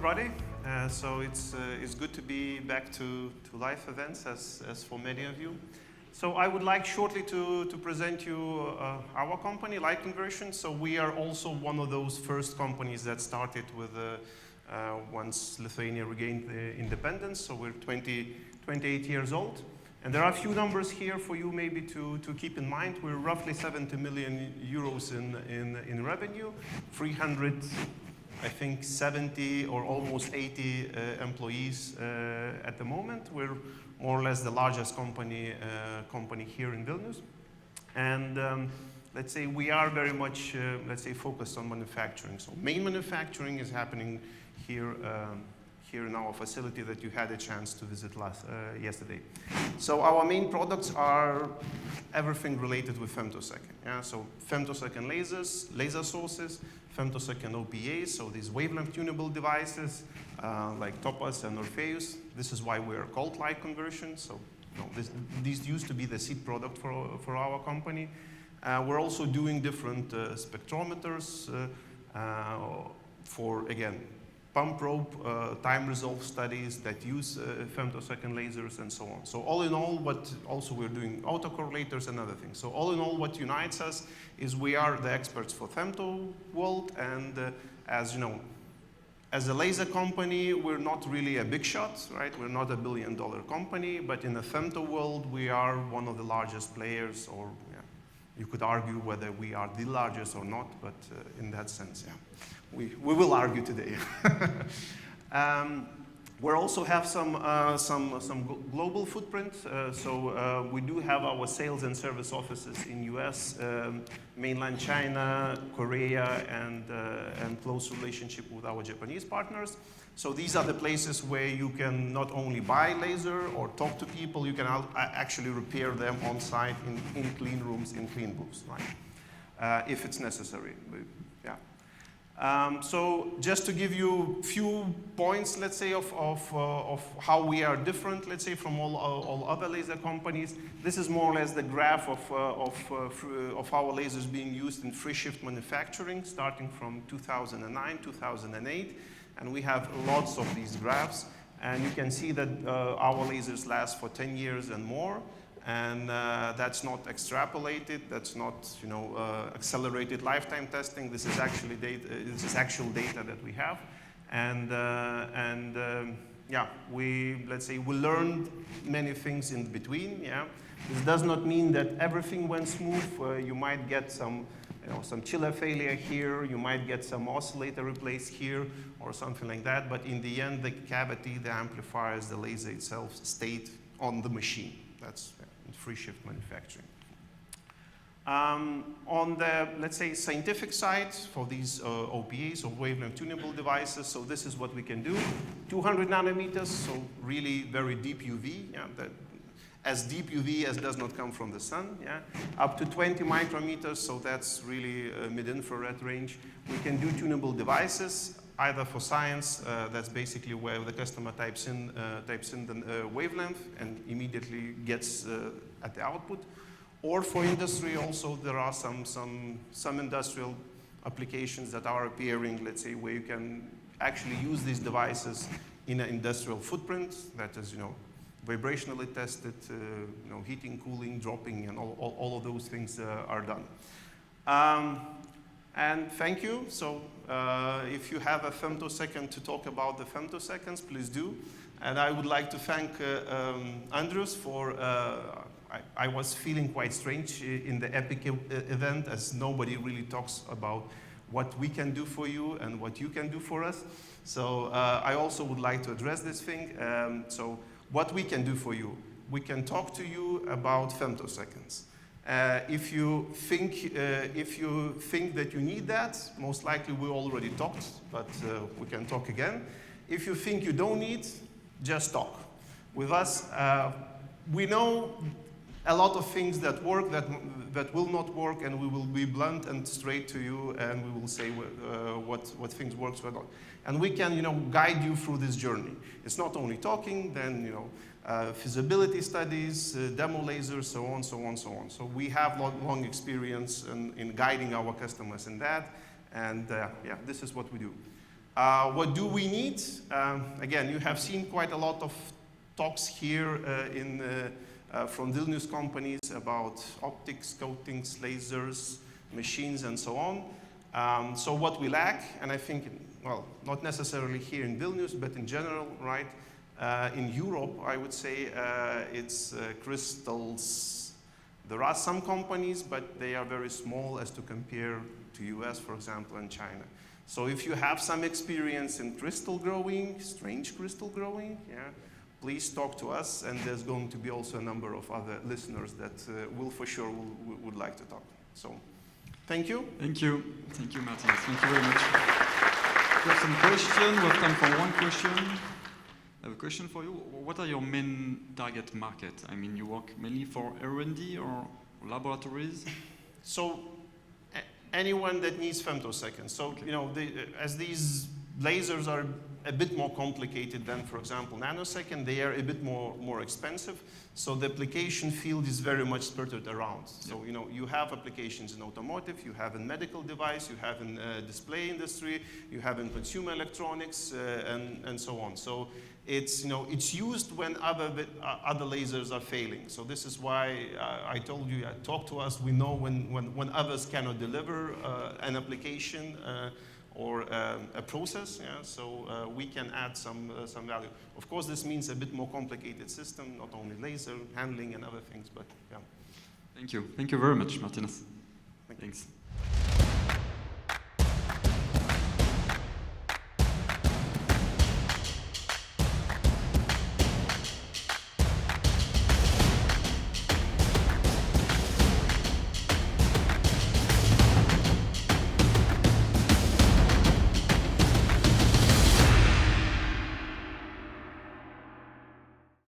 everybody. So it's good to be back to live events, as for many of you. So I would like shortly to present you our company, Light Conversion. So we are also one of those first companies that started with once Lithuania regained independence. So we're 28 years old. And there are a few numbers here for you maybe to keep in mind. We're roughly 70 million euros in revenue, 300, I think 70 or almost 80 employees at the moment. We're more or less the largest company here in Vilnius. And let's say we are very much, focused on manufacturing. So main manufacturing is happening here in our facility that you had a chance to visit yesterday. So our main products are everything related with femtosecond. Yeah? So femtosecond lasers, laser sources, femtosecond OPAs, so these wavelength tunable devices like Tadas and Orpheus. This is why we are called Light Conversion. So these used to be the seed product for our company. We're also doing different spectrometers for, again, pump probe, time resolve studies that use femtosecond lasers and so on. So all in all, we're doing autocorrelators and other things. So all in all, what unites us is we are the experts for femto world, and as you know, as a laser company, we're not really a big shot, right? We're not a billion-dollar company, but in the femto world, we are one of the largest players, or you could argue whether we are the largest or not, but in that sense, yeah. We will argue today. We also have some global footprint. So we do have our sales and service offices in US, mainland China, Korea, and close relationship with our Japanese partners. So these are the places where you can not only buy laser or talk to people, you can actually repair them on site in clean rooms, in clean booths, right? If it's necessary. Yeah. So just to give you a few points, let's say, of how we are different, let's say, from all other laser companies. This is more or less the graph of our lasers being used in free shift manufacturing, starting from 2009, 2008. And we have lots of these graphs. And you can see that our lasers last for 10 years and more. And that's not extrapolated. That's not, accelerated lifetime testing. This is actually data. This is actual data that we have. And we learned many things in between. Yeah, this does not mean that everything went smooth. You might get some chiller failure here. You might get some oscillator replaced here, or something like that. But in the end, the cavity, the amplifiers, the laser itself stayed on the machine. That's free shift manufacturing. On the, let's say, scientific side for these OPAs, or wavelength tunable devices, so this is what we can do. 200 nanometers, so really very deep UV, yeah, as deep UV as does not come from the sun, yeah. Up to 20 micrometers, so that's really mid-infrared range. We can do tunable devices, either for science, that's basically where the customer types in the wavelength and immediately gets at the output. Or for industry also, there are some industrial applications that are appearing, let's say, where you can actually use these devices in an industrial footprint that is, vibrationally tested, heating, cooling, dropping, and all of those things are done. And thank you. So if you have a femtosecond to talk about the femtoseconds, please do. And I would like to thank Andrius for, I was feeling quite strange in the EPIC event, as nobody really talks about what we can do for you and what you can do for us. So I also would like to address this thing. So what we can do for you, we can talk to you about femtoseconds. If you think that you need that, most likely we already talked, but we can talk again. If you think you don't need, just talk. With us, we know a lot of things that work, that will not work, and we will be blunt and straight to you, and we will say what things works or not. And we can, guide you through this journey. It's not only talking, then, feasibility studies, demo lasers, so on, so on, so on. So we have long experience in guiding our customers in that, and yeah, this is what we do. What do we need? Again, you have seen quite a lot of talks here from Vilnius companies about optics, coatings, lasers, machines, and so on. So what we lack, and I think, well, not necessarily here in Vilnius, but in general, right? In Europe, I would say it's crystals. There are some companies, but they are very small as to compare to US, for example, and China. So if you have some experience in crystal growing, strange crystal growing, yeah, please talk to us, and there's going to be also a number of other listeners that will for sure would like to talk. So, thank you. Thank you. Thank you, Martynas. Thank you very much. We have some questions. We have time for one question. I have a question for you. What are your main target market? I mean, you work mainly for R&D or laboratories? So, anyone that needs femtoseconds. So, okay. You know, as these lasers are a bit more complicated than, for example, nanosecond, they are a bit more expensive. So the application field is very much spurted around. So, you know, you have applications in automotive, you have in medical device, you have in display industry, you have in consumer electronics, and so on. So it's, you know, it's used when other lasers are failing. So this is why I told you, talk to us. We know when others cannot deliver an application or a process, yeah, so we can add some value. Of course, this means a bit more complicated system, not only laser handling and other things, but yeah. Thank you. Thank you very much, Martynas. Thanks.